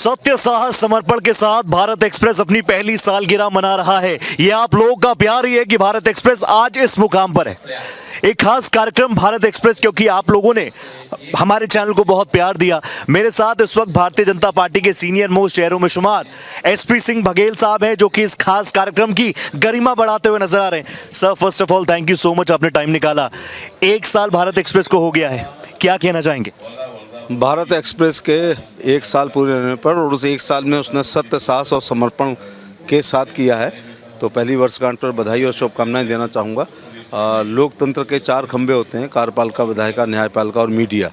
सत्य साहस समर्पण के साथ भारत एक्सप्रेस अपनी पहली सालगिरह मना रहा है। ये आप लोगों का प्यार ही है कि भारत एक्सप्रेस आज इस मुकाम पर है। एक खास कार्यक्रम भारत एक्सप्रेस, क्योंकि आप लोगों ने हमारे चैनल को बहुत प्यार दिया। मेरे साथ इस वक्त भारतीय जनता पार्टी के सीनियर मोस्ट चेहरों में शुमार एसपी सिंह बघेल साहब हैं, जो कि इस खास कार्यक्रम की गरिमा बढ़ाते हुए नजर आ रहे हैं। Sir, first of all thank you so much, आपने टाइम निकाला। 1 साल भारत एक्सप्रेस को हो गया है, क्या कहना चाहेंगे? भारत एक्सप्रेस के 1 साल पूरे होने पर और उस 1 साल में उसने सत्य साहस और समर्पण के साथ किया है, तो पहली वर्षगांठ पर बधाई और शुभकामनाएं देना चाहूँगा। लोकतंत्र के 4 खंभे होते हैं, कार्यपालिका, विधायिका, न्यायपालिका और मीडिया।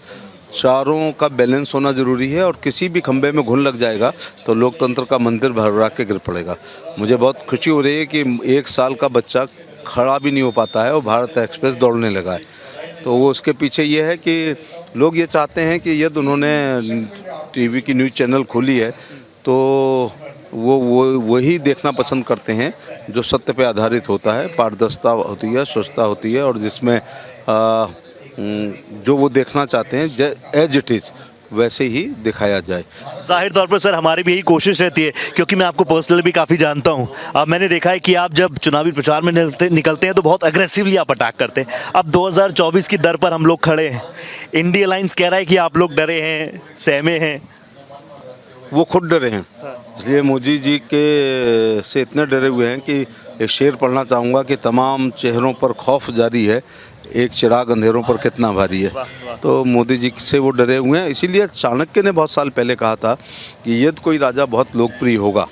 चारों का बैलेंस होना ज़रूरी है और किसी भी खंभे में घुन लग जाएगा तो लोकतंत्र का मंदिर भरभरा के गिर पड़ेगा। मुझे बहुत खुशी हो रही है कि 1 साल का बच्चा खड़ा भी नहीं हो पाता है और भारत एक्सप्रेस दौड़ने लगा है। तो वो उसके पीछे ये है कि लोग ये चाहते हैं कि यदि उन्होंने टीवी की न्यूज़ चैनल खोली है तो वो वही देखना पसंद करते हैं जो सत्य पे आधारित होता है, पारदर्शिता होती है, स्वच्छता होती है और जिसमें जो वो देखना चाहते हैं एज इट इज़ वैसे ही दिखाया जाए। जाहिर तौर पर सर हमारी भी यही कोशिश रहती है, क्योंकि मैं आपको पर्सनली भी काफ़ी जानता हूं। अब मैंने देखा है कि आप जब चुनावी प्रचार में निकलते हैं तो बहुत अग्रेसिवली आप अटैक करते हैं। अब 2024 की दर पर हम लोग खड़े हैं, इंडिया अलायंस कह रहा है कि आप लोग डरे हैं, सहमे हैं। वो खुद डरे हैं, इसलिए मोदी जी के से इतने डरे हुए हैं कि एक शेर पढ़ना चाहूँगा कि तमाम चेहरों पर खौफ जारी है, एक चिराग अंधेरों पर कितना भारी है। तो मोदी जी से वो डरे हुए हैं। इसीलिए चाणक्य ने बहुत साल पहले कहा था कि यदि कोई राजा बहुत लोकप्रिय होगा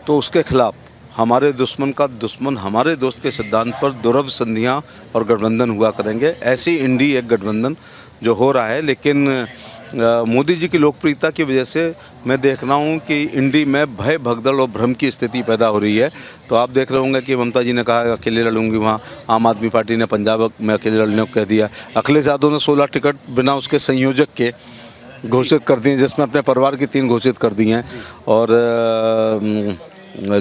तो उसके खिलाफ हमारे दुश्मन का दुश्मन हमारे दोस्त के सिद्धांत पर दुर्लभ संधियाँ और गठबंधन हुआ करेंगे। ऐसी इंडी एक गठबंधन जो हो रहा है, लेकिन मोदी जी की लोकप्रियता की वजह से मैं देख रहा हूँ कि इंडी में भय, भगदड़ और भ्रम की स्थिति पैदा हो रही है। तो आप देख रहे होंगे कि ममता जी ने कहा अकेले लड़ूंगी, वहाँ आम आदमी पार्टी ने पंजाब में अकेले लड़ने को कह दिया। अखिलेश यादव ने 16 टिकट बिना उसके संयोजक के घोषित कर दिए, जिसमें अपने परिवार की 3 घोषित कर दी हैं। और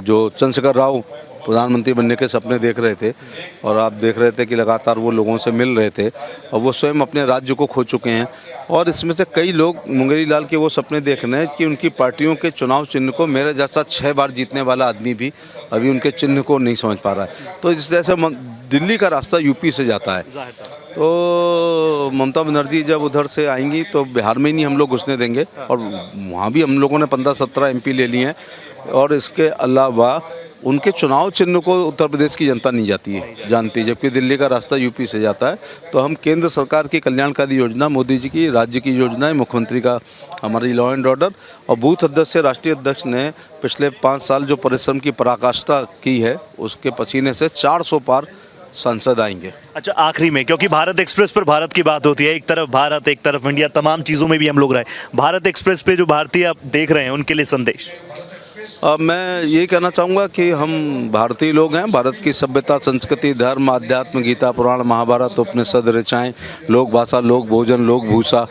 जो चंद्रशेखर राव प्रधानमंत्री बनने के सपने देख रहे थे और आप देख रहे थे कि लगातार वो लोगों से मिल रहे थे और वो स्वयं अपने राज्य को खो चुके हैं। और इसमें से कई लोग मुंगेरी लाल के वो सपने देख रहे हैं कि उनकी पार्टियों के चुनाव चिन्ह को, मेरे जैसा 6 बार जीतने वाला आदमी भी अभी उनके चिन्ह को नहीं समझ पा रहा है। तो इस तरह से दिल्ली का रास्ता यूपी से जाता है। तो ममता बनर्जी जब उधर से आएंगी तो बिहार में ही नहीं हम लोग घुसने देंगे, और वहाँ भी हम लोगों ने 15-17 MP ले लिए हैं। और इसके अलावा उनके चुनाव चिन्ह को उत्तर प्रदेश की जनता नहीं जानती, जबकि दिल्ली का रास्ता यूपी से जाता है। तो हम केंद्र सरकार की कल्याणकारी योजना, मोदी जी की राज्य की योजना है, मुख्यमंत्री का हमारी लॉ एंड ऑर्डर और बूथ अध्यक्ष से राष्ट्रीय अध्यक्ष ने पिछले 5 साल जो परिश्रम की पराकाष्ठा की है, उसके पसीने से 400 पार सांसद आएंगे। अच्छा, आखिरी में, क्योंकि भारत एक्सप्रेस पर भारत की बात होती है, एक तरफ भारत, एक तरफ इंडिया, तमाम चीज़ों में भी हम लोग रहे, भारत एक्सप्रेस पे जो भारतीय आप देख रहे हैं उनके लिए संदेश? मैं ये कहना चाहूँगा कि हम भारतीय लोग हैं। भारत की सभ्यता, संस्कृति, धर्म, आध्यात्म, गीता, पुराण, महाभारत, उपनिषद, ऋचाएँ, लोक भाषा, लोक भोजन, लोक भूषा,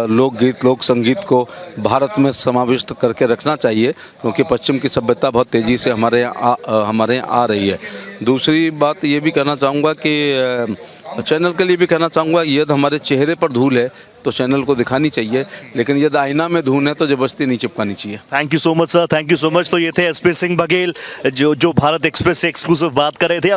लोकगीत, लोक संगीत को भारत में समाविष्ट करके रखना चाहिए, क्योंकि पश्चिम की सभ्यता बहुत तेज़ी से हमारे यहाँ आ रही है। दूसरी बात ये भी कहना चाहूँगा कि चैनल के लिए भी कहना चाहूँगा, यदि हमारे चेहरे पर धूल है तो चैनल को दिखानी चाहिए, लेकिन यदि आईना में धूल है तो जबरदस्ती नहीं चिपकानी चाहिए। Thank you so much sir, thank you so much. तो ये थे एसपी सिंह बघेल जो भारत एक्सप्रेस से एक्सक्लूसिव बात कर रहे थे।